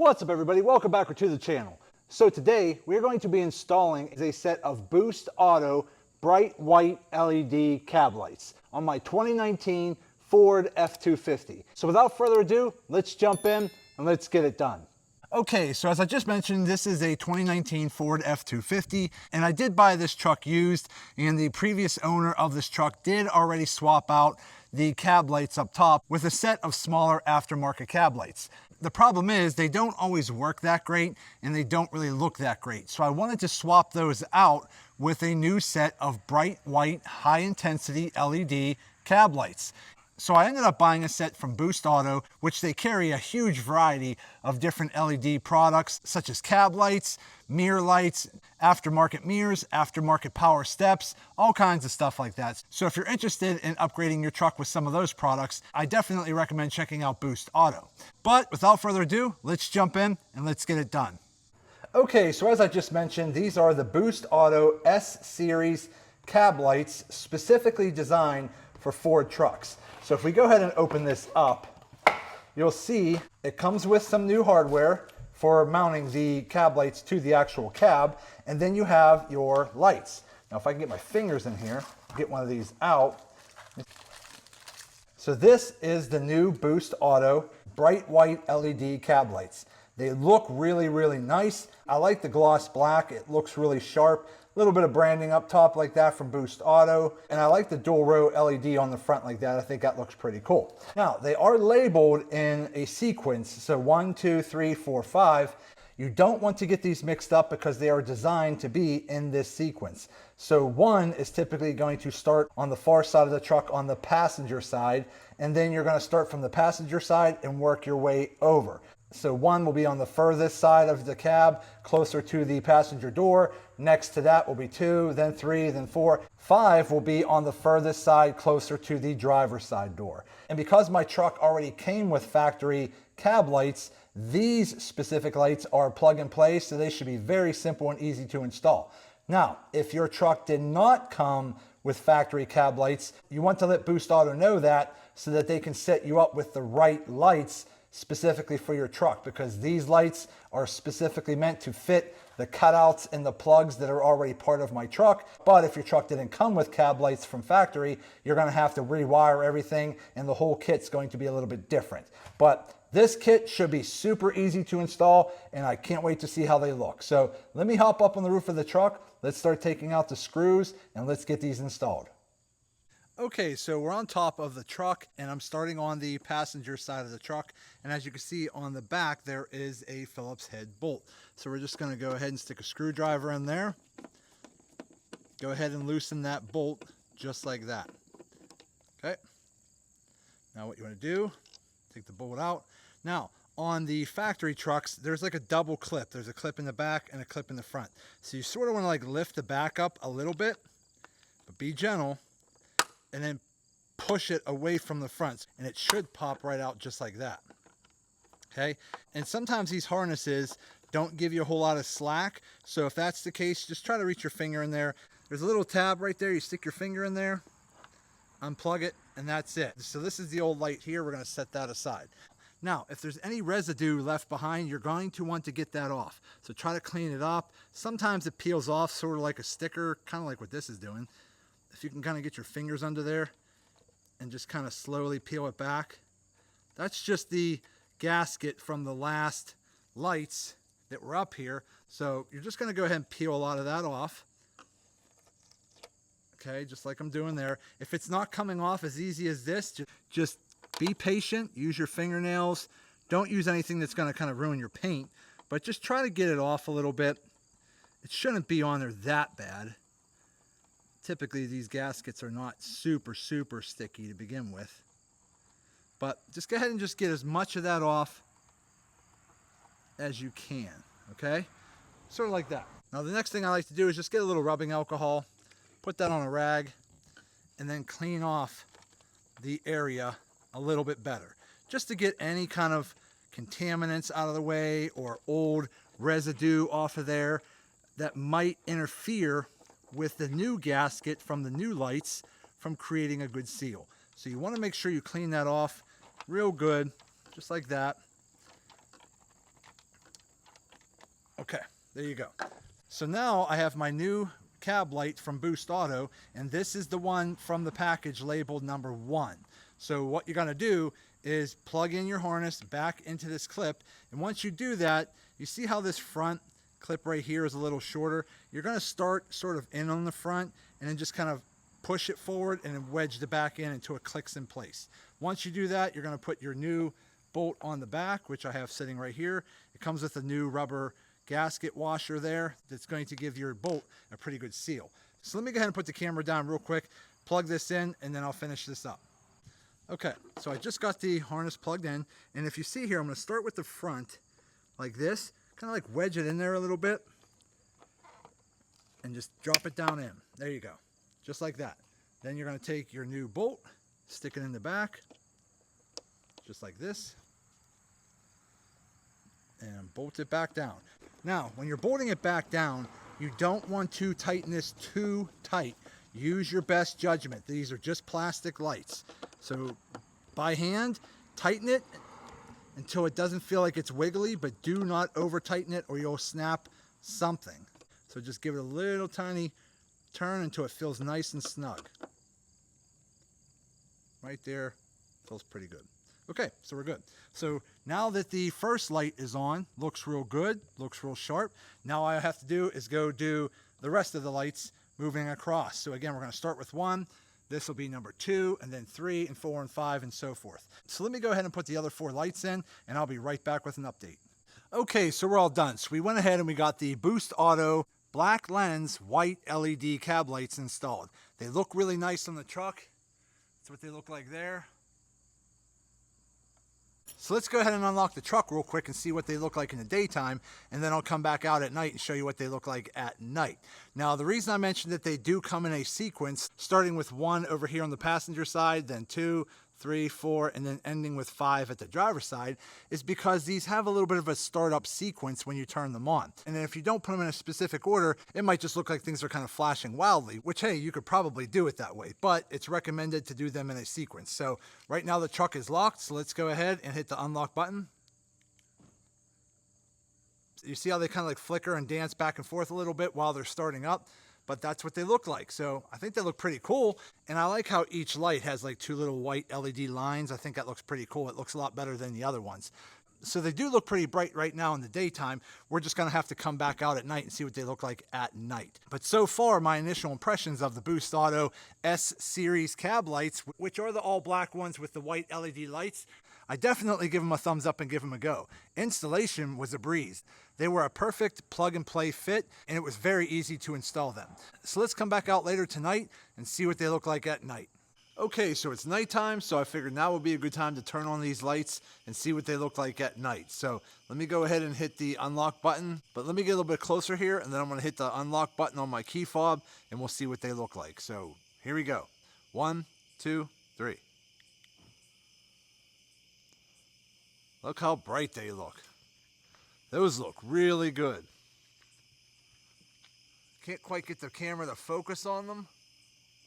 What's up everybody, welcome back to the channel. So today we're going to be installing a set of Boost Auto bright white LED cab lights on my 2019 Ford F250. So without further ado, let's jump in and let's get it done. Okay, so as I just mentioned, this is a 2019 Ford F250, and I did buy this truck used, and the previous owner of this truck did already swap out the cab lights up top with a set of smaller aftermarket cab lights. The problem is they don't always work that great and they don't really look that great. So I wanted to swap those out with a new set of bright white high intensity LED cab lights. So I ended up buying a set from Boost Auto, which they carry a huge variety of different LED products, such as cab lights, mirror lights, aftermarket mirrors, aftermarket power steps, all kinds of stuff like that. So if you're interested in upgrading your truck with some of those products, I definitely recommend checking out Boost Auto. But without further ado, let's jump in and let's get it done. Okay, so as I just mentioned, these are the Boost Auto S-Series cab lights specifically designed for Ford trucks. So if we go ahead and open this up, you'll see it comes with some new hardware for mounting the cab lights to the actual cab, and then you have your lights. Now if I can get my fingers in here, get one of these out. So this is the new Boost Auto bright white LED cab lights. They look really, really nice. I like the gloss black. It looks really sharp. A little bit of branding up top like that from Boost Auto. And I like the dual row LED on the front like that. I think that looks pretty cool. Now, they are labeled in a sequence. So 1, 2, 3, 4, 5. You don't want to get these mixed up because they are designed to be in this sequence. So 1 is typically going to start on the far side of the truck on the passenger side. And then you're going to start from the passenger side and work your way over. So 1 will be on the furthest side of the cab, closer to the passenger door. Next to that will be 2, then 3, then 4. 5 will be on the furthest side, closer to the driver's side door. And because my truck already came with factory cab lights, these specific lights are plug and play, so they should be very simple and easy to install. Now, if your truck did not come with factory cab lights, you want to let Boost Auto know that so that they can set you up with the right lights specifically for your truck, because these lights are specifically meant to fit the cutouts and the plugs that are already part of my truck. But if your truck didn't come with cab lights from factory, you're going to have to rewire everything and the whole kit's going to be a little bit different. But this kit should be super easy to install and I can't wait to see how they look. So let me hop up on the roof of the truck. Let's start taking out the screws and let's get these installed. Okay, so we're on top of the truck and I'm starting on the passenger side of the truck. And as you can see on the back, there is a Phillips head bolt. So we're just gonna go ahead and stick a screwdriver in there. Go ahead and loosen that bolt just like that. Okay. Now what you wanna do, take the bolt out. Now, on the factory trucks, there's like a double clip. There's a clip in the back and a clip in the front. So you sort of wanna like lift the back up a little bit, but be gentle. And then push it away from the front and it should pop right out just like that. Okay, and sometimes these harnesses don't give you a whole lot of slack, so if that's the case, just try to reach your finger in there. There's a little tab right there. You stick your finger in there, unplug it, and that's it. So this is the old light here. We're going to set that aside. Now, if there's any residue left behind, you're going to want to get that off. So try to clean it up. Sometimes it peels off sort of like a sticker, kind of like what this is doing. If you can kind of get your fingers under there and just kind of slowly peel it back. That's just the gasket from the last lights that were up here. So you're just going to go ahead and peel a lot of that off. Okay, just like I'm doing there. If it's not coming off as easy as this, just be patient. Use your fingernails. Don't use anything that's going to kind of ruin your paint, but just try to get it off a little bit. It shouldn't be on there that bad. Typically, these gaskets are not super sticky to begin with. But just go ahead and just get as much of that off as you can, okay? Sort of like that. Now, the next thing I like to do is just get a little rubbing alcohol, put that on a rag, and then clean off the area a little bit better. Just to get any kind of contaminants out of the way or old residue off of there that might interfere with the new gasket from the new lights from creating a good seal. So you want to make sure you clean that off real good, just like that. Okay, there you go. So now I have my new cab light from Boost Auto, and this is the one from the package labeled number 1. So what you're gonna do is plug in your harness back into this clip, and once you do that, you see how this front clip right here is a little shorter. You're gonna start sort of in on the front and then just kind of push it forward and then wedge the back in until it clicks in place. Once you do that, you're gonna put your new bolt on the back, which I have sitting right here. It comes with a new rubber gasket washer there that's going to give your bolt a pretty good seal. So let me go ahead and put the camera down real quick, plug this in, and then I'll finish this up. Okay, so I just got the harness plugged in, and if you see here, I'm going to start with the front like this, kind of like wedge it in there a little bit, and just drop it down in. There you go, just like that. Then you're going to take your new bolt, stick it in the back, just like this, and bolt it back down. Now, when you're bolting it back down, you don't want to tighten this too tight. Use your best judgment. These are just plastic lights. So by hand, tighten it until it doesn't feel like it's wiggly, but do not over tighten it or you'll snap something. So just give it a little tiny turn until it feels nice and snug. Right there, feels pretty good. Okay, so we're good. So now that the first light is on, looks real good, looks real sharp. Now all I have to do is go do the rest of the lights moving across. So again, we're going to start with 1. This will be number 2, and then 3 and 4 and 5 and so forth. So let me go ahead and put the other 4 lights in, and I'll be right back with an update. Okay, so we're all done. So we went ahead and we got the Boost Auto black lens white LED cab lights installed. They look really nice on the truck. That's what they look like there. So let's go ahead and unlock the truck real quick and see what they look like in the daytime, and then I'll come back out at night and show you what they look like at night. Now, the reason I mentioned that they do come in a sequence, starting with 1 over here on the passenger side, then 2, 3, 4, and then ending with 5 at the driver's side, is because these have a little bit of a startup sequence when you turn them on. And then if you don't put them in a specific order, it might just look like things are kind of flashing wildly, which, hey, you could probably do it that way, but it's recommended to do them in a sequence. So right now the truck is locked, so let's go ahead and hit the unlock button. You see how they kind of like flicker and dance back and forth a little bit while they're starting up? But that's what they look like. So I think they look pretty cool. And I like how each light has like 2 little white LED lines. I think that looks pretty cool. It looks a lot better than the other ones. So they do look pretty bright right now in the daytime. We're just gonna have to come back out at night and see what they look like at night. But so far, my initial impressions of the Boost Auto S Series cab lights, which are the all black ones with the white LED lights, I definitely give them a thumbs up and give them a go. Installation was a breeze. They were a perfect plug and play fit, and it was very easy to install them. So let's come back out later tonight and see what they look like at night. Okay, so it's nighttime, so I figured now would be a good time to turn on these lights and see what they look like at night. So let me go ahead and hit the unlock button, but let me get a little bit closer here, and then I'm gonna hit the unlock button on my key fob, and we'll see what they look like. So here we go. 1, 2, 3. Look how bright they look. Those look really good. Can't quite get the camera to focus on them,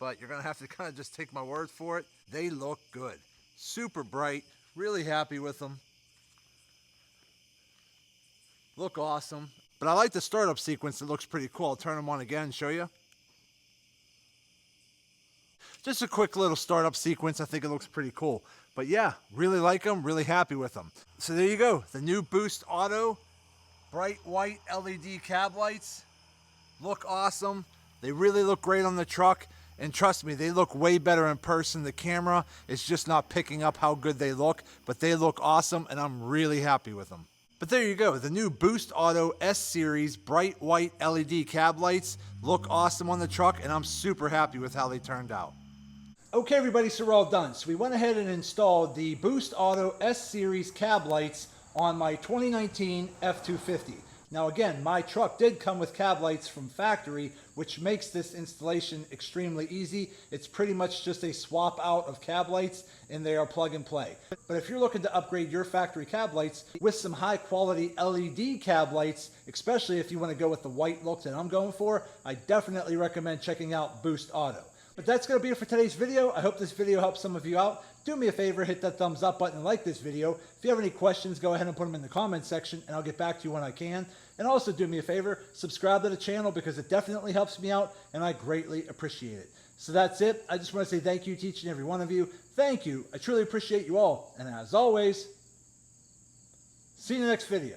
but you're gonna have to kind of just take my word for it. They look good. Super bright, really happy with them. Look awesome. But I like the startup sequence, it looks pretty cool. I'll turn them on again and show you. Just a quick little startup sequence. I think it looks pretty cool. But yeah, really like them, really happy with them. So there you go, the new Boost Auto bright white LED cab lights. Look awesome. They really look great on the truck. And trust me, they look way better in person. The camera is just not picking up how good they look, but they look awesome and I'm really happy with them. But there you go, the new Boost Auto S Series bright white LED cab lights look awesome on the truck and I'm super happy with how they turned out. Okay everybody, so we're all done. So we went ahead and installed the Boost Auto S Series cab lights on my 2019 F250. Now again, my truck did come with cab lights from factory, which makes this installation extremely easy. It's pretty much just a swap out of cab lights and they are plug and play. But if you're looking to upgrade your factory cab lights with some high quality LED cab lights, especially if you want to go with the white look that I'm going for, I definitely recommend checking out Boost Auto. But that's going to be it for today's video. I hope this video helps some of you out. Do me a favor, hit that thumbs up button and like this video. If you have any questions, go ahead and put them in the comments section and I'll get back to you when I can. And also do me a favor, subscribe to the channel because it definitely helps me out and I greatly appreciate it. So that's it. I just want to say thank you to each and every one of you. Thank you. I truly appreciate you all. And as always, see you in the next video.